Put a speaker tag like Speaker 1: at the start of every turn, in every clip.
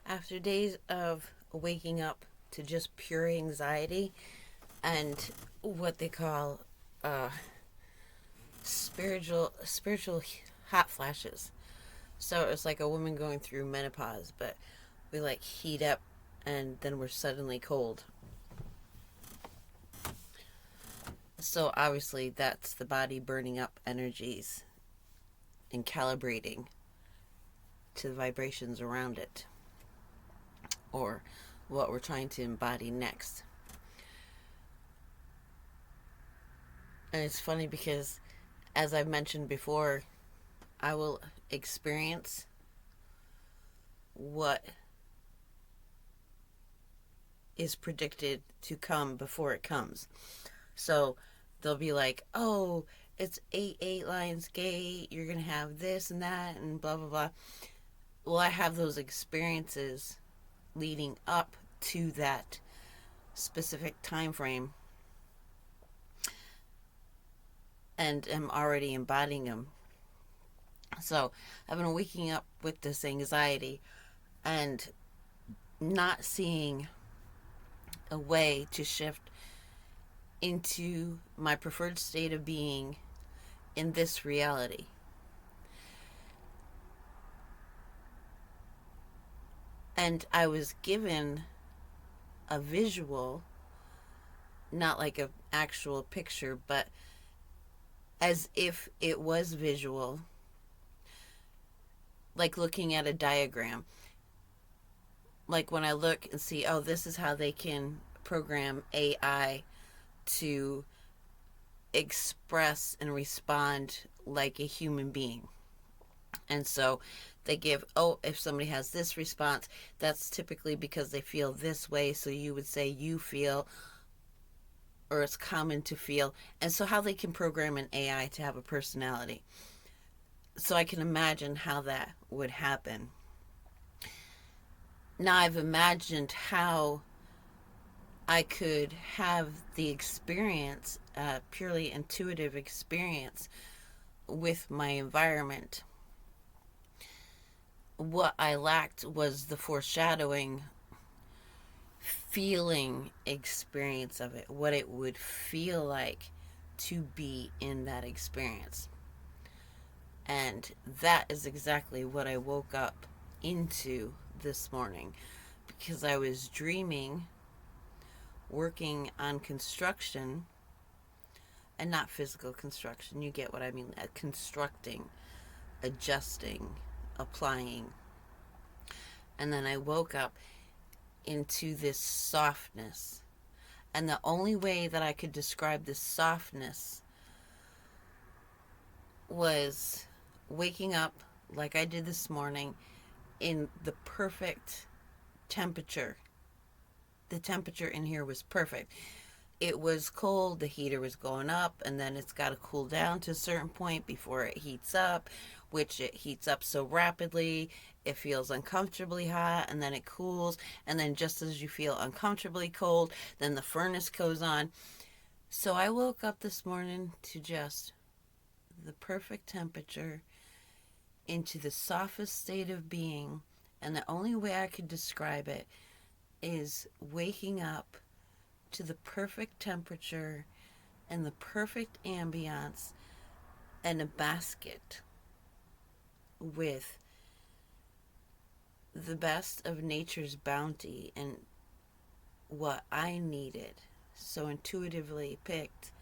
Speaker 1: After days of waking up to just pure anxiety and what they call uh, spiritual hot flashes. So it's like a woman going through menopause, but we like heat up and then we're suddenly cold. So obviously that's the body burning up energies and calibrating to the vibrations around it, or what we're trying to embody next. And it's funny because, as I've mentioned before, I will experience what is predicted to come before it comes. So they'll be like, oh, it's 8 Lions Gate, you're going to have this and that, and blah, blah, blah. Well, I have those experiences leading up to that specific time frame and am already embodying them. So I've been waking up with this anxiety and not seeing a way to shift into my preferred state of being in this reality. And I was given a visual, not like an actual picture, but as if it was visual, like looking at a diagram. Like when I look and see, oh, this is how they can program AI to express and respond like a human being. And so they give, oh, if somebody has this response, that's typically because they feel this way. So you would say you feel, or it's common to feel. And so how they can program an AI to have a personality. So I can imagine how that would happen. Now I've imagined how I could have the experience, purely intuitive experience with my environment. What I lacked was the foreshadowing, feeling experience of it, what it would feel like to be in that experience. And that is exactly what I woke up into this morning, because I was dreaming, working on construction, and not physical construction. You get what I mean? Constructing, adjusting, applying. And then I woke up into this softness. And the only way that I could describe this softness was waking up like I did this morning in the perfect temperature. The temperature in here was perfect. It was cold, the heater was going up, and then it's got to cool down to a certain point before it heats up, which it heats up so rapidly it feels uncomfortably hot, and then it cools, and then just as you feel uncomfortably cold, then the furnace goes on. So I woke up this morning to just the perfect temperature, into the softest state of being, and the only way I could describe it is waking up to the perfect temperature and the perfect ambiance and a basket with the best of nature's bounty and what I needed. So intuitively picked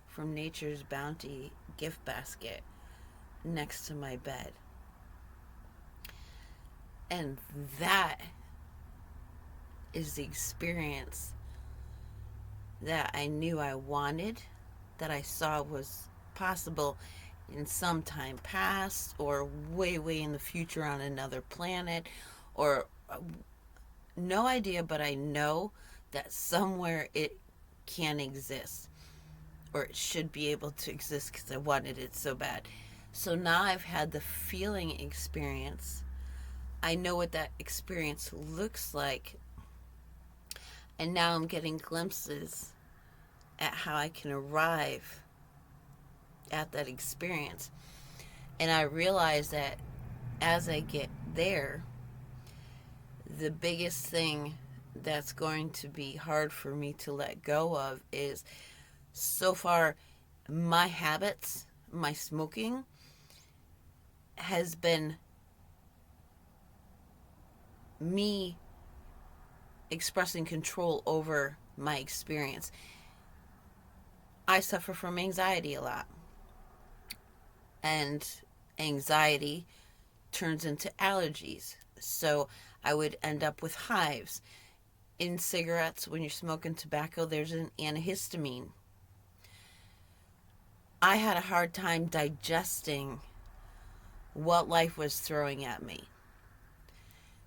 Speaker 1: from nature's bounty gift basket next to my bed. And that is the experience that I knew I wanted, that I saw was possible in some time past or way, way in the future on another planet, or no idea, but I know that somewhere it can exist, or it should be able to exist because I wanted it so bad. So now I've had the feeling experience. I know what that experience looks like. And now I'm getting glimpses at how I can arrive at that experience. And I realize that as I get there, the biggest thing that's going to be hard for me to let go of is, so far, my habits, my smoking has been me expressing control over my experience. I suffer from anxiety a lot, and anxiety turns into allergies. So I would end up with hives. In cigarettes, when you're smoking tobacco, there's an antihistamine. I had a hard time digesting what life was throwing at me.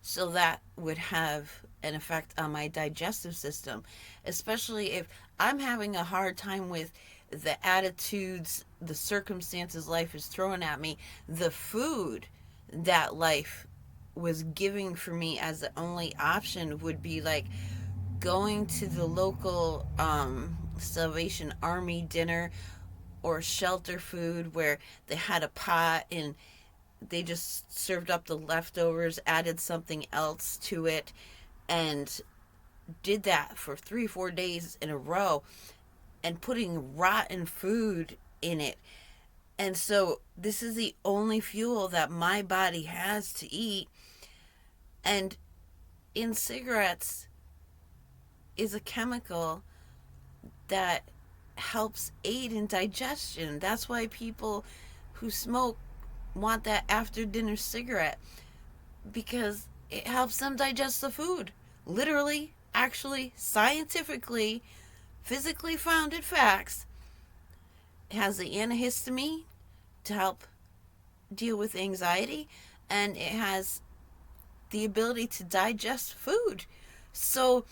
Speaker 1: So that would have an effect on my digestive system, especially if I'm having a hard time with the attitudes, the circumstances life is throwing at me, the food that life was giving for me as the only option would be like going to the local Salvation Army dinner or shelter food where they had a pot and they just served up the leftovers, added something else to it, and did that for 3 4 days in a row, and putting rotten food in it. And so this is the only fuel that my body has to eat. And in cigarettes is a chemical that helps aid in digestion. That's why people who smoke want that after dinner cigarette, because it helps them digest the food. Literally, actually, scientifically, physically founded facts. It has the antihistamine to help deal with anxiety, and it has the ability to digest food. So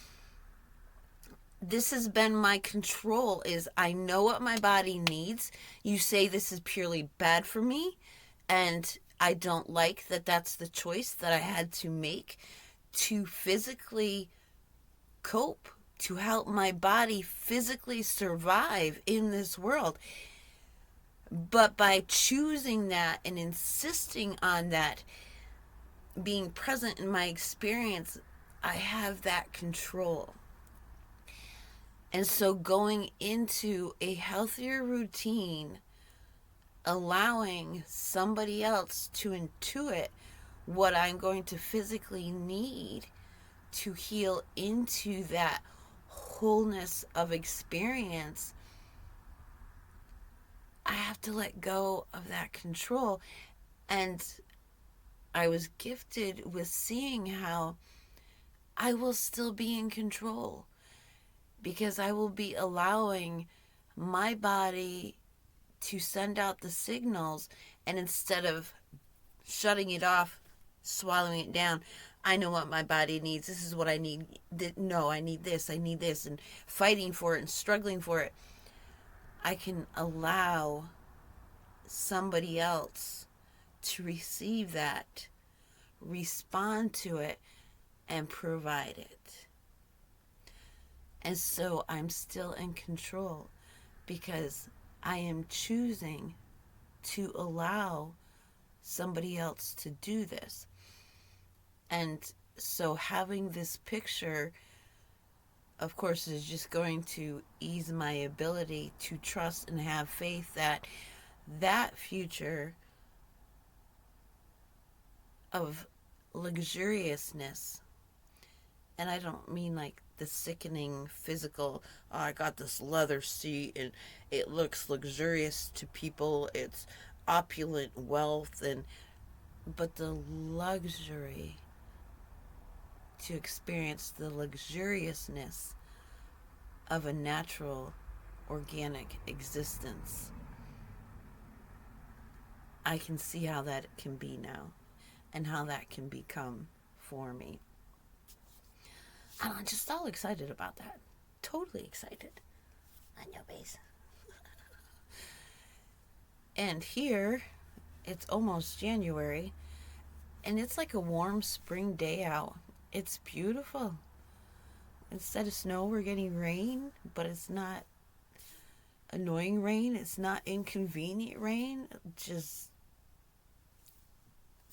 Speaker 1: this has been my control, is I know what my body needs. You say this is purely bad for me, and I don't like that that's the choice that I had to make to physically cope, to help my body physically survive in this world. But by choosing that and insisting on that being present in my experience, I have that control. And so going into a healthier routine, allowing somebody else to intuit what I'm going to physically need to heal into that wholeness of experience, I have to let go of that control. And I was gifted with seeing how I will still be in control, because I will be allowing my body to send out the signals, and instead of shutting it off, swallowing it down, I know what my body needs. This is what I need. No, I need this. I need this. And fighting for it and struggling for it. I can allow somebody else to receive that, respond to it, and provide it. And so I'm still in control, because I am choosing to allow somebody else to do this. And so having this picture, of course, is just going to ease my ability to trust and have faith that that future of luxuriousness, and I don't mean like the sickening physical, oh, I got this leather seat and it looks luxurious to people, it's opulent wealth, and but the luxury, to experience the luxuriousness of a natural organic existence. I can see how that can be now, and how that can become for me. And I'm just all excited about that. Totally excited. I know, base. And here, it's almost January, and it's like a warm spring day out. It's beautiful. Instead of snow, we're getting rain, but it's not annoying rain. It's not inconvenient rain. Just,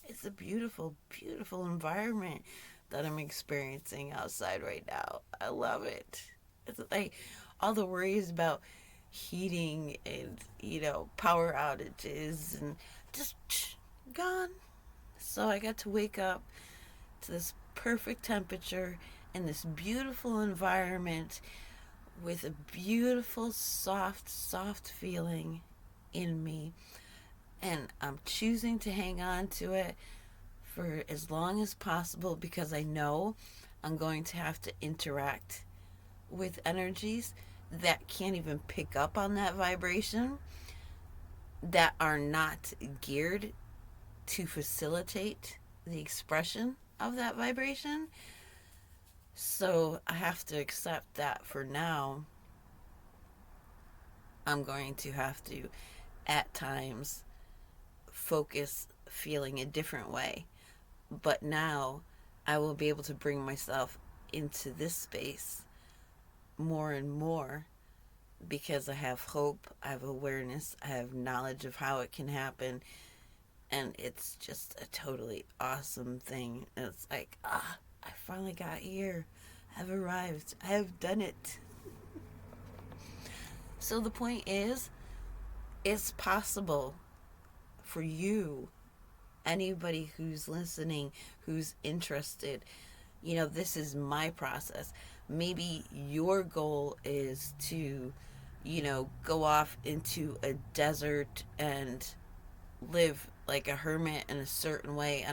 Speaker 1: it's a beautiful, beautiful environment. that I'm experiencing outside right now. I love it. It's like all the worries about heating and, power outages and just gone. So I got to wake up to this perfect temperature in this beautiful environment with a beautiful, soft feeling in me. And I'm choosing to hang on to it for as long as possible because I know I'm going to have to interact with energies that can't even pick up on that vibration, that are not geared to facilitate the expression of that vibration. So I have to accept that for now. I'm going to have to, at times, focus feeling a different way. But now I will be able to bring myself into this space more and more because I have hope, I have awareness, I have knowledge of how it can happen. And it's just a totally awesome thing. It's like, I finally got here. I've arrived. I have done it. So the point is, it's possible for you, anybody who's listening, who's interested. This is my process. Maybe your goal is to, go off into a desert and live like a hermit in a certain way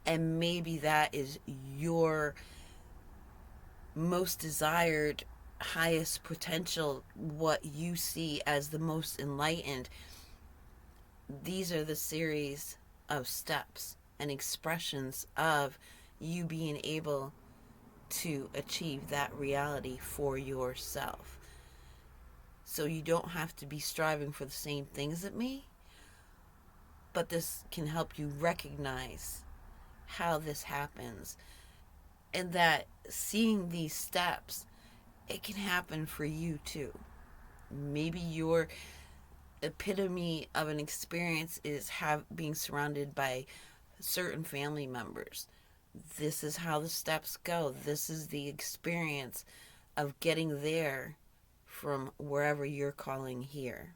Speaker 1: and maybe that is your most desired, highest potential, what you see as the most enlightened. These are the series of steps and expressions of you being able to achieve that reality for yourself. So you don't have to be striving for the same things as me, but this can help you recognize how this happens, and that seeing these steps, it can happen for you too. Maybe your epitome of an experience is being surrounded by certain family members. This is how the steps go. This is the experience of getting there from wherever you're calling here.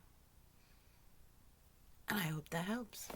Speaker 1: And I hope that helps.